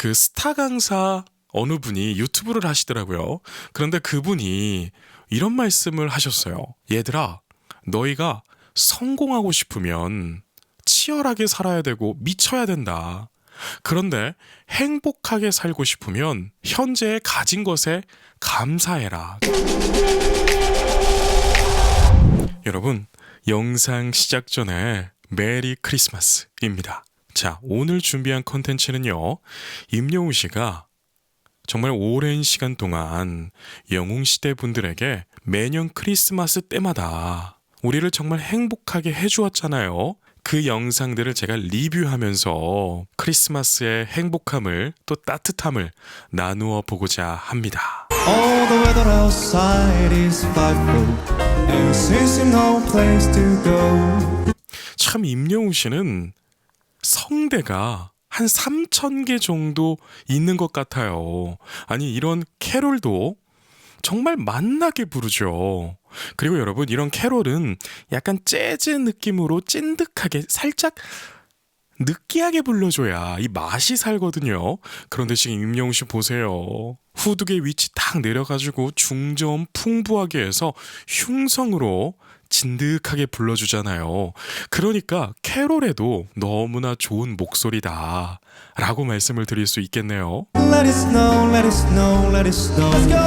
그 스타 강사 어느 분이 유튜브를 하시더라고요. 그런데 그분이 이런 말씀을 하셨어요. 얘들아, 너희가 성공하고 싶으면 치열하게 살아야 되고 미쳐야 된다. 그런데 행복하게 살고 싶으면 현재 가진 것에 감사해라. 여러분, 영상 시작 전에 메리 크리스마스입니다. 자, 오늘 준비한 콘텐츠는요, 임영웅 씨가 정말 오랜 시간 동안 영웅시대 분들에게 매년 크리스마스 때마다 우리를 정말 행복하게 해주었잖아요. 그 영상들을 제가 리뷰하면서 크리스마스의 행복함을 또 따뜻함을 나누어 보고자 합니다. All the weather outside is frightful, and it seems no place to go. 참 임영웅 씨는 성대가 한 3,000개 정도 있는 것 같아요. 아니, 이런 캐롤도 정말 맛나게 부르죠. 그리고 여러분, 이런 캐롤은 약간 재즈 느낌으로 찐득하게 살짝 느끼하게 불러줘야 이 맛이 살거든요. 그런데 지금 임영웅 씨 보세요. 후두개 위치 딱 내려가지고 중저음 풍부하게 해서 흉성으로 진득하게 불러주잖아요. 그러니까 캐롤에도 너무나 좋은 목소리다 라고 말씀을 드릴 수 있겠네요. Let it snow, let it snow, let it snow. Let's go.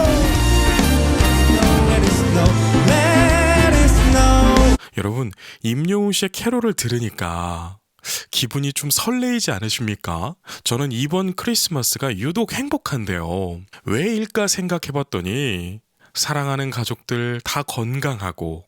Let it snow, let it snow. 여러분, 임영웅 씨의 캐롤을 들으니까 기분이 좀 설레이지 않으십니까? 저는 이번 크리스마스가 유독 행복한데요. 왜일까 생각해봤더니 사랑하는 가족들 다 건강하고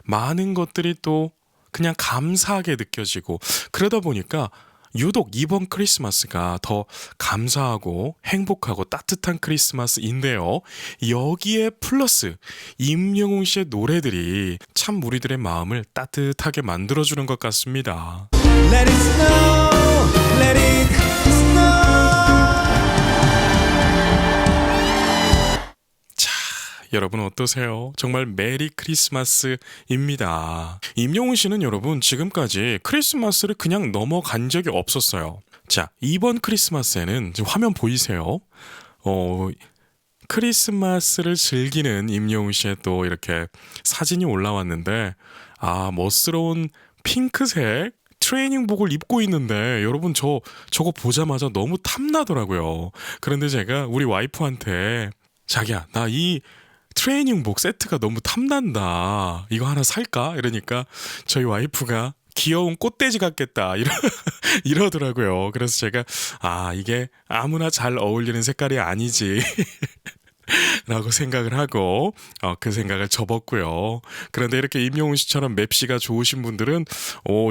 많은 것들이 또 그냥 감사하게 느껴지고 그러다 보니까 유독 이번 크리스마스가 더 감사하고 행복하고 따뜻한 크리스마스인데요. 여기에 플러스 임영웅 씨의 노래들이 참 우리들의 마음을 따뜻하게 만들어주는 것 같습니다. Let it snow, let it snow. 여러분 어떠세요? 정말 메리 크리스마스입니다. 임영웅 씨는 여러분 지금까지 크리스마스를 그냥 넘어간 적이 없었어요. 자, 이번 크리스마스에는 지금 화면 보이세요? 크리스마스를 즐기는 임영웅 씨의 또 이렇게 사진이 올라왔는데 멋스러운 핑크색 트레이닝복을 입고 있는데 여러분 저거 보자마자 너무 탐나더라고요. 그런데 제가 우리 와이프한테 자기야, 나 이 트레이닝복 세트가 너무 탐난다. 이거 하나 살까? 이러니까 저희 와이프가 귀여운 꽃돼지 같겠다 이러더라고요. 그래서 제가 이게 아무나 잘 어울리는 색깔이 아니지 라고 생각을 하고 그 생각을 접었고요. 그런데 이렇게 임영웅 씨처럼 맵시가 좋으신 분들은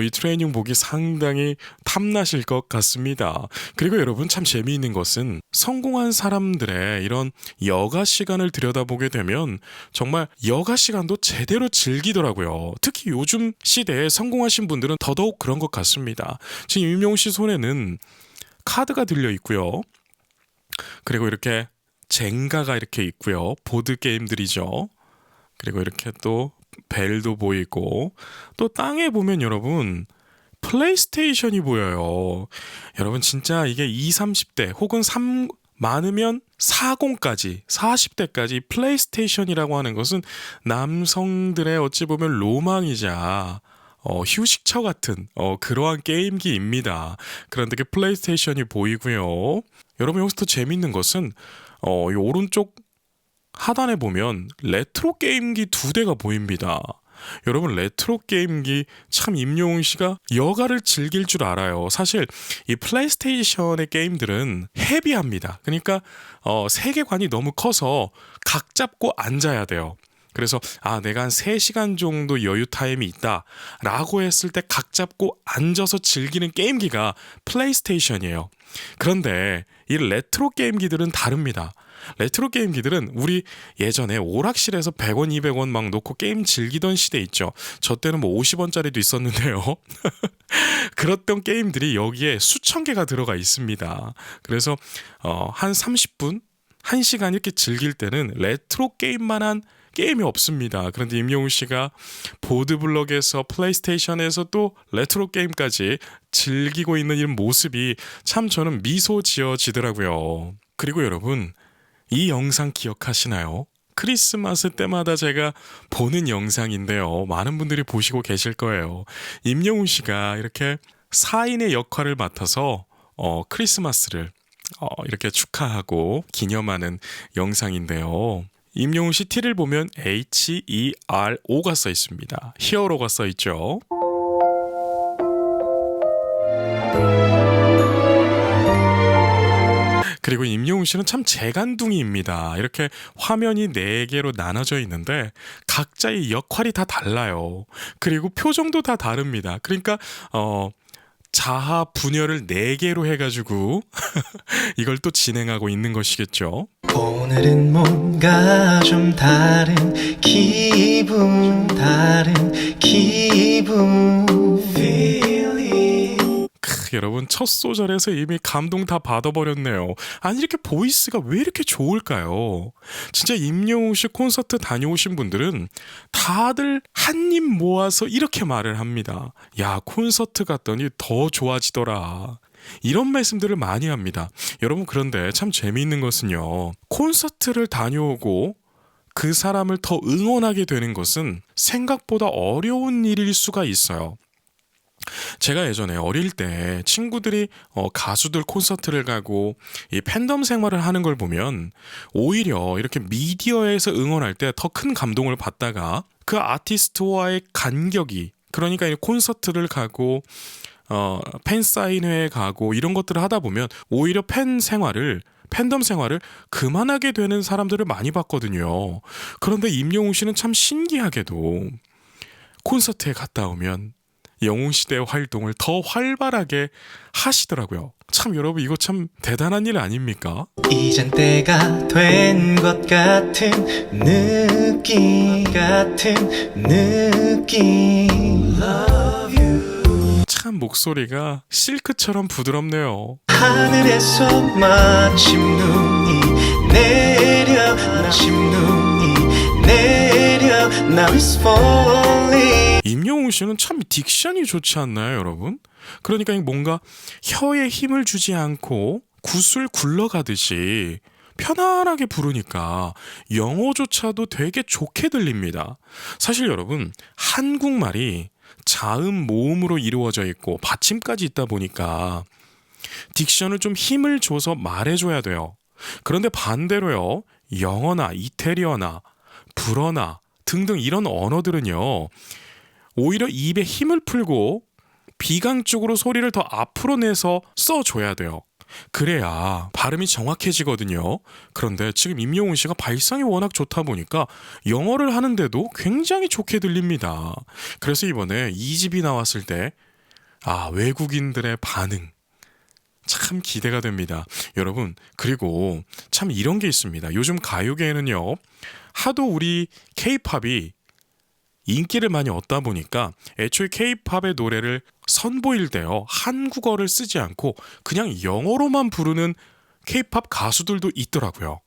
이 트레이닝복이 상당히 탐나실 것 같습니다. 그리고 여러분 참 재미있는 것은 성공한 사람들의 이런 여가 시간을 들여다보게 되면 정말 여가 시간도 제대로 즐기더라고요. 특히 요즘 시대에 성공하신 분들은 더더욱 그런 것 같습니다. 지금 임영웅 씨 손에는 카드가 들려 있고요. 그리고 이렇게 젠가가 이렇게 있고요. 보드 게임들이죠. 그리고 이렇게 또 벨도 보이고 또 땅에 보면 여러분 플레이스테이션이 보여요. 여러분 진짜 이게 20, 30대 혹은 많으면 40까지 40대까지 플레이스테이션이라고 하는 것은 남성들의 어찌 보면 로망이자 휴식처 같은 그러한 게임기입니다. 그런데 그 플레이스테이션이 보이고요. 여러분 여기서 더 재밌는 것은 이 오른쪽 하단에 보면 레트로 게임기 2대가 보입니다. 여러분 레트로 게임기 참 임영웅 씨가 여가를 즐길 줄 알아요. 사실 이 플레이스테이션의 게임들은 헤비합니다. 그러니까 세계관이 너무 커서 각 잡고 앉아야 돼요. 그래서 내가 한 3시간 정도 여유 타임이 있다 라고 했을 때 각 잡고 앉아서 즐기는 게임기가 플레이스테이션이에요. 그런데 이 레트로 게임기들은 다릅니다. 레트로 게임기들은 우리 예전에 오락실에서 100원, 200원 막 놓고 게임 즐기던 시대 있죠. 저 때는 뭐 50원짜리도 있었는데요. 그랬던 게임들이 여기에 수천 개가 들어가 있습니다. 그래서 한 30분, 1시간 이렇게 즐길 때는 레트로 게임만한 게임이 없습니다. 그런데 임영웅 씨가 보드블럭에서 플레이스테이션에서 또 레트로 게임까지 즐기고 있는 이런 모습이 참 저는 미소 지어지더라고요. 그리고 여러분, 이 영상 기억하시나요? 크리스마스 때마다 제가 보는 영상인데요. 많은 분들이 보시고 계실 거예요. 임영웅 씨가 이렇게 사인의 역할을 맡아서 크리스마스를 이렇게 축하하고 기념하는 영상인데요. 임영웅 씨 티를 보면 HERO가 써 있습니다. 히어로가 써 있죠. 그리고 임영웅 씨는 참 재간둥이입니다. 이렇게 화면이 4개로 나눠져 있는데 각자의 역할이 다 달라요. 그리고 표정도 다 다릅니다. 그러니까 자아 분열을 4개로 해가지고 이걸 또 진행하고 있는 것이겠죠. 오늘은 뭔가 좀 다른 기분 feeling. 여러분 첫 소절에서 이미 감동 다 받아버렸네요. 아니 이렇게 보이스가 왜 이렇게 좋을까요? 진짜 임영웅 씨 콘서트 다녀오신 분들은 다들 한 입 모아서 이렇게 말을 합니다. 야, 콘서트 갔더니 더 좋아지더라. 이런 말씀들을 많이 합니다. 여러분, 그런데 참 재미있는 것은요, 콘서트를 다녀오고 그 사람을 더 응원하게 되는 것은 생각보다 어려운 일일 수가 있어요. 제가 예전에 어릴 때 친구들이 가수들 콘서트를 가고 이 팬덤 생활을 하는 걸 보면 오히려 이렇게 미디어에서 응원할 때 더 큰 감동을 받다가 그 아티스트와의 간격이, 그러니까 이 콘서트를 가고 팬 사인회에 가고 이런 것들을 하다 보면 오히려 팬덤 생활을 그만하게 되는 사람들을 많이 봤거든요. 그런데 임영웅 씨는 참 신기하게도 콘서트에 갔다 오면 영웅시대의 활동을 더 활발하게 하시더라고요. 참 여러분, 이거 참 대단한 일 아닙니까? 이젠 때가 된 것 같은 느낌 Love you. 참 목소리가 실크처럼 부드럽네요. 하늘에서 마침 눈이 내려 Now it's falling. 임영웅 씨는 참 딕션이 좋지 않나요, 여러분? 그러니까 뭔가 혀에 힘을 주지 않고 굿을 굴러가듯이 편안하게 부르니까 영어조차도 되게 좋게 들립니다. 사실 여러분, 한국말이 자음, 모음으로 이루어져 있고 받침까지 있다 보니까 딕션을 좀 힘을 줘서 말해줘야 돼요. 그런데 반대로요, 영어나 이태리어나 불어나 등등 이런 언어들은요, 오히려 입에 힘을 풀고 비강적으로 소리를 더 앞으로 내서 써줘야 돼요. 그래야 발음이 정확해지거든요. 그런데 지금 임영웅 씨가 발성이 워낙 좋다 보니까 영어를 하는데도 굉장히 좋게 들립니다. 그래서 이번에 2집이 나왔을 때 외국인들의 반응 참 기대가 됩니다. 여러분, 그리고 참 이런 게 있습니다. 요즘 가요계에는요, 하도 우리 K-팝이 인기를 많이 얻다 보니까 애초에 K-팝의 노래를 선보일 때요, 한국어를 쓰지 않고 그냥 영어로만 부르는 K-팝 가수들도 있더라고요.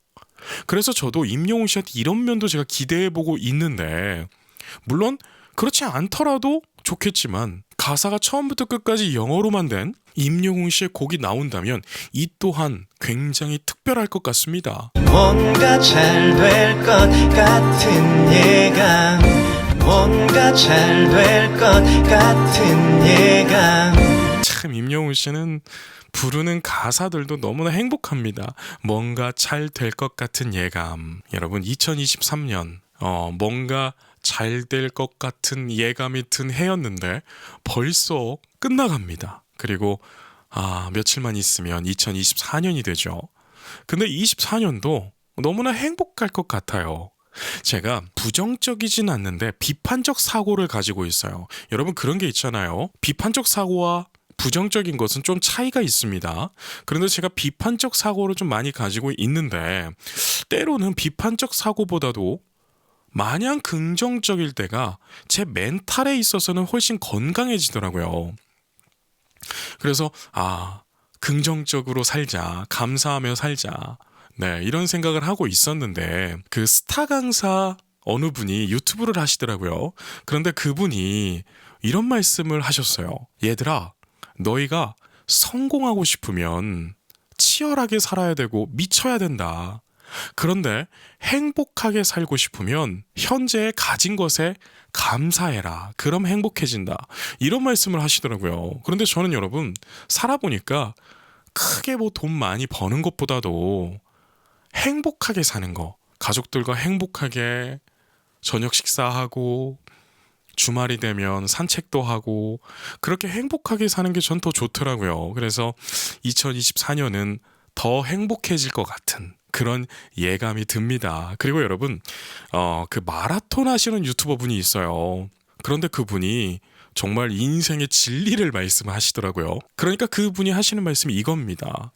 그래서 저도 임영웅 씨한테 이런 면도 제가 기대해보고 있는데, 물론 그렇지 않더라도 좋겠지만 가사가 처음부터 끝까지 영어로만 된 임영웅 씨의 곡이 나온다면 이 또한 굉장히 특별할 것 같습니다. 뭔가 잘 될 것 같은 예감 뭔가 잘 될 것 같은 예감. 참 임영웅 씨는 부르는 가사들도 너무나 행복합니다. 뭔가 잘 될 것 같은 예감. 여러분, 2023년 뭔가 잘 될 것 같은 예감이 든 해였는데 벌써 끝나갑니다. 그리고 며칠만 있으면 2024년이 되죠. 근데 24년도 너무나 행복할 것 같아요. 제가 부정적이진 않는데 비판적 사고를 가지고 있어요. 여러분, 그런 게 있잖아요. 비판적 사고와 부정적인 것은 좀 차이가 있습니다. 그런데 제가 비판적 사고를 좀 많이 가지고 있는데, 때로는 비판적 사고보다도 마냥 긍정적일 때가 제 멘탈에 있어서는 훨씬 건강해지더라고요. 그래서 긍정적으로 살자, 감사하며 살자, 네, 이런 생각을 하고 있었는데, 그 스타 강사 어느 분이 유튜브를 하시더라고요. 그런데 그분이 이런 말씀을 하셨어요. 얘들아, 너희가 성공하고 싶으면 치열하게 살아야 되고 미쳐야 된다. 그런데 행복하게 살고 싶으면 현재에 가진 것에 감사해라. 그럼 행복해진다. 이런 말씀을 하시더라고요. 그런데 저는 여러분 살아보니까 크게 뭐 돈 많이 버는 것보다도 행복하게 사는 거, 가족들과 행복하게 저녁 식사하고 주말이 되면 산책도 하고 그렇게 행복하게 사는 게 전 더 좋더라고요. 그래서 2024년은 더 행복해질 것 같은 그런 예감이 듭니다. 그리고 여러분 그 마라톤 하시는 유튜버 분이 있어요. 그런데 그분이 정말 인생의 진리를 말씀하시더라고요. 그러니까 그분이 하시는 말씀이 이겁니다.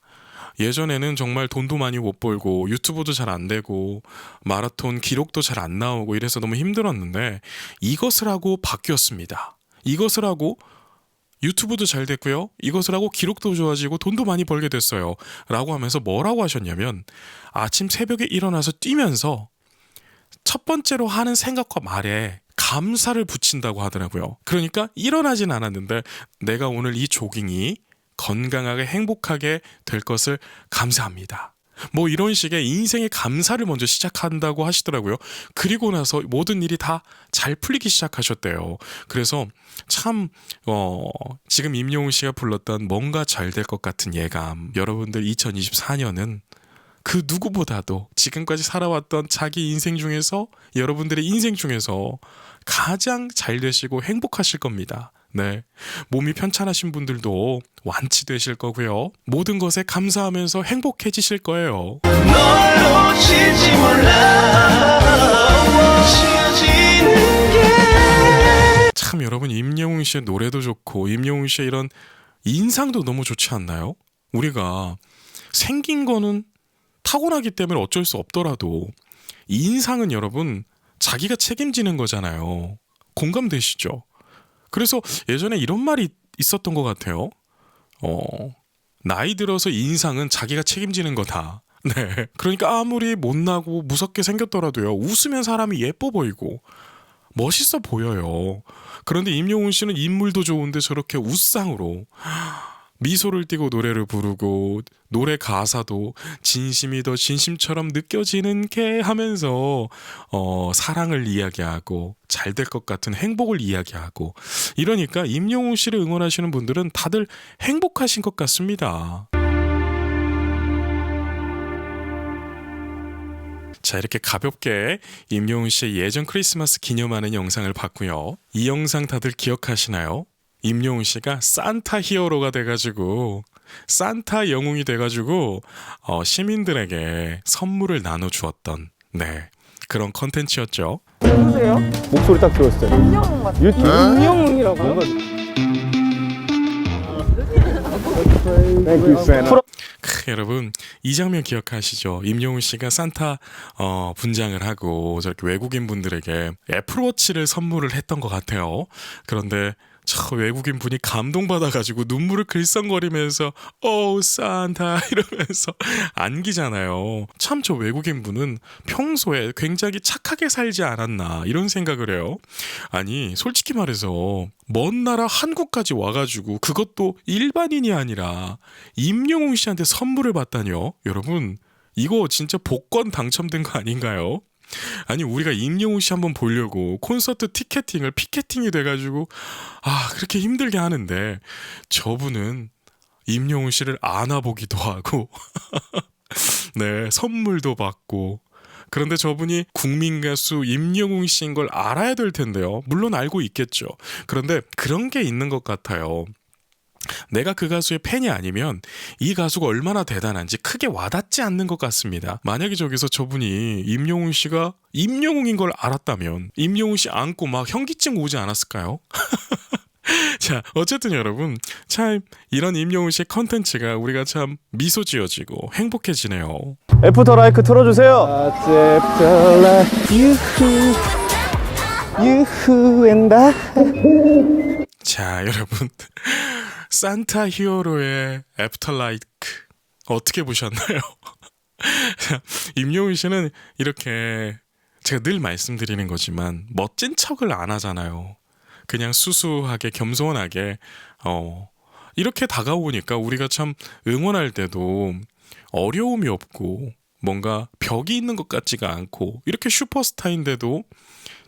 예전에는 정말 돈도 많이 못 벌고 유튜브도 잘 안 되고 마라톤 기록도 잘 안 나오고 이래서 너무 힘들었는데 이것을 하고 바뀌었습니다. 이것을 하고 유튜브도 잘 됐고요. 이것을 하고 기록도 좋아지고 돈도 많이 벌게 됐어요. 라고 하면서 뭐라고 하셨냐면 아침 새벽에 일어나서 뛰면서 첫 번째로 하는 생각과 말에 감사를 붙인다고 하더라고요. 그러니까 일어나진 않았는데 내가 오늘 이 조깅이 건강하게 행복하게 될 것을 감사합니다. 뭐 이런 식의 인생의 감사를 먼저 시작한다고 하시더라고요. 그리고 나서 모든 일이 다 잘 풀리기 시작하셨대요. 그래서 참 지금 임영웅 씨가 불렀던 뭔가 잘 될 것 같은 예감. 여러분들 2024년은 그 누구보다도 지금까지 살아왔던 자기 인생 중에서 여러분들의 인생 중에서 가장 잘 되시고 행복하실 겁니다. 네, 몸이 편찮으신 분들도 완치되실 거고요. 모든 것에 감사하면서 행복해지실 거예요. 널 놓칠지 몰라 지어지는 게 참 여러분 임영웅 씨의 노래도 좋고 임영웅 씨의 이런 인상도 너무 좋지 않나요? 우리가 생긴 거는 타고나기 때문에 어쩔 수 없더라도 인상은 여러분 자기가 책임지는 거잖아요. 공감되시죠? 그래서 예전에 이런 말이 있었던 것 같아요. 나이 들어서 인상은 자기가 책임지는 거다. 네. 그러니까 아무리 못나고 무섭게 생겼더라도요. 웃으면 사람이 예뻐 보이고 멋있어 보여요. 그런데 임영웅 씨는 인물도 좋은데 저렇게 웃상으로 미소를 띠고 노래를 부르고 노래 가사도 진심이 더 진심처럼 느껴지는 게 하면서 사랑을 이야기하고 잘 될 것 같은 행복을 이야기하고 이러니까 임영웅 씨를 응원하시는 분들은 다들 행복하신 것 같습니다. 자, 이렇게 가볍게 임영웅 씨의 예전 크리스마스 기념하는 영상을 봤고요. 이 영상 다들 기억하시나요? 임영웅 씨가 산타 히어로가 돼가지고 산타 영웅이 돼가지고 시민들에게 선물을 나눠주었던 그런 컨텐츠였죠. 누구세요? 목소리 딱 들었어요. 임영웅 같아. 유튜브 임영웅이라고요? Thank you, Santa. 여러분 이 장면 기억하시죠? 임영웅 씨가 산타 분장을 하고 저렇게 외국인 분들에게 애플워치를 선물을 했던 것 같아요. 그런데 저 외국인 분이 감동받아가지고 눈물을 글썽거리면서 산타 이러면서 안기잖아요. 참 저 외국인 분은 평소에 굉장히 착하게 살지 않았나 이런 생각을 해요. 아니 솔직히 말해서 먼 나라 한국까지 와가지고 그것도 일반인이 아니라 임영웅 씨한테 선물을 받다니요. 여러분 이거 진짜 복권 당첨된 거 아닌가요? 아니 우리가 임영웅 씨 한번 보려고 콘서트 티켓팅을 피켓팅이 돼가지고 그렇게 힘들게 하는데 저분은 임영웅 씨를 안아보기도 하고 네 선물도 받고 그런데 저분이 국민 가수 임영웅 씨인 걸 알아야 될 텐데요. 물론 알고 있겠죠. 그런데 그런 게 있는 것 같아요. 내가 그 가수의 팬이 아니면 이 가수가 얼마나 대단한지 크게 와닿지 않는 것 같습니다. 만약에 저기서 저분이 임영웅 씨가 임영웅인 걸 알았다면 임영웅 씨 안고 막 현기증 오지 않았을까요? 자, 어쨌든 여러분 참 이런 임영웅 씨의 컨텐츠가 우리가 참 미소 지어지고 행복해지네요. 애프터 라이크 틀어주세요. 애프터 라이크 유후 엔다. 자, 여러분 산타 히어로의 애프터라이크 어떻게 보셨나요? 임영웅 씨는 이렇게 제가 늘 말씀드리는 거지만 멋진 척을 안 하잖아요. 그냥 수수하게 겸손하게 이렇게 다가오니까 우리가 참 응원할 때도 어려움이 없고 뭔가 벽이 있는 것 같지가 않고 이렇게 슈퍼스타인데도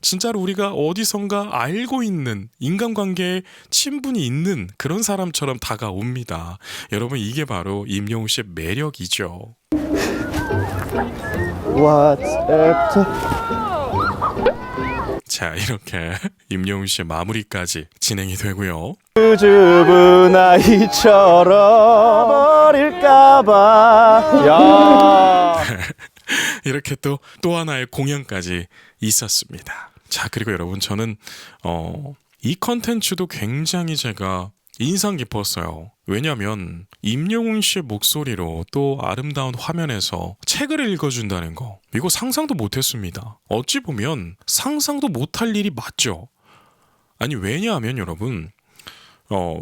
진짜로 우리가 어디선가 알고 있는 인간관계에 친분이 있는 그런 사람처럼 다가옵니다. 여러분 이게 바로 임영웅 씨의 매력이죠. What's after? 자 이렇게 임영웅 씨의 마무리까지 진행이 되고요. 수줍은 아이처럼 버릴까봐. 야. 이렇게 또 하나의 공연까지 있었습니다. 자 그리고 여러분 저는 이 컨텐츠도 굉장히 제가 인상 깊었어요. 왜냐하면 임영웅 씨의 목소리로 또 아름다운 화면에서 책을 읽어준다는 거 이거 상상도 못했습니다. 어찌 보면 상상도 못할 일이 맞죠. 아니 왜냐하면 여러분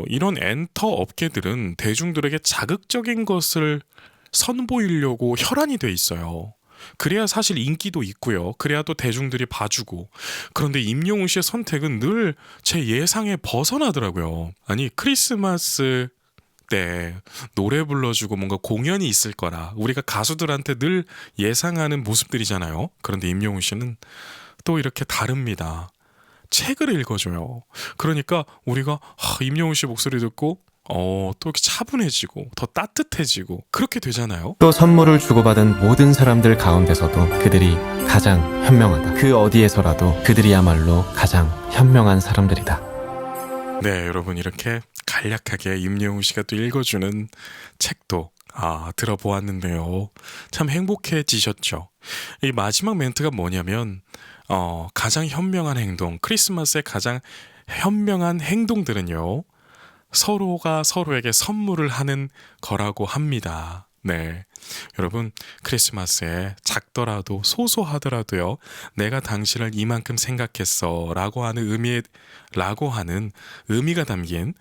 이런 엔터 업계들은 대중들에게 자극적인 것을 선보이려고 혈안이 돼 있어요. 그래야 사실 인기도 있고요. 그래야 또 대중들이 봐주고. 그런데 임영웅 씨의 선택은 늘 제 예상에 벗어나더라고요. 아니 크리스마스 때 노래 불러주고 뭔가 공연이 있을 거라 우리가 가수들한테 늘 예상하는 모습들이잖아요. 그런데 임영웅 씨는 또 이렇게 다릅니다. 책을 읽어줘요. 그러니까 우리가 임영웅 씨 목소리 듣고 또 이렇게 차분해지고 더 따뜻해지고 그렇게 되잖아요. 또 선물을 주고받은 모든 사람들 가운데서도 그들이 가장 현명하다. 그 어디에서라도 그들이야말로 가장 현명한 사람들이다. 네, 여러분 이렇게 간략하게 임영웅 씨가 또 읽어주는 책도 들어보았는데요. 참 행복해지셨죠. 이 마지막 멘트가 뭐냐면 가장 현명한 행동, 크리스마스의 가장 현명한 행동들은요. 서로가 서로에게 선물을 하는 거라고 합니다. 네. 여러분, 크리스마스에 작더라도 소소하더라도요, 내가 당신을 이만큼 생각했어 라고 하는 의미가 담긴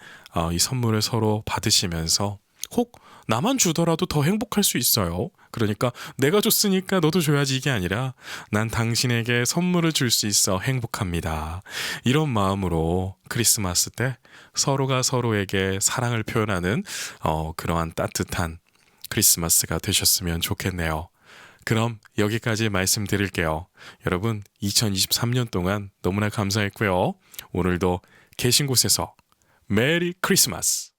이 선물을 서로 받으시면서 혹 나만 주더라도 더 행복할 수 있어요. 그러니까 내가 줬으니까 너도 줘야지 이게 아니라 난 당신에게 선물을 줄 수 있어 행복합니다. 이런 마음으로 크리스마스 때 서로가 서로에게 사랑을 표현하는 그러한 따뜻한 크리스마스가 되셨으면 좋겠네요. 그럼 여기까지 말씀드릴게요. 여러분 2023년 동안 너무나 감사했고요. 오늘도 계신 곳에서 메리 크리스마스!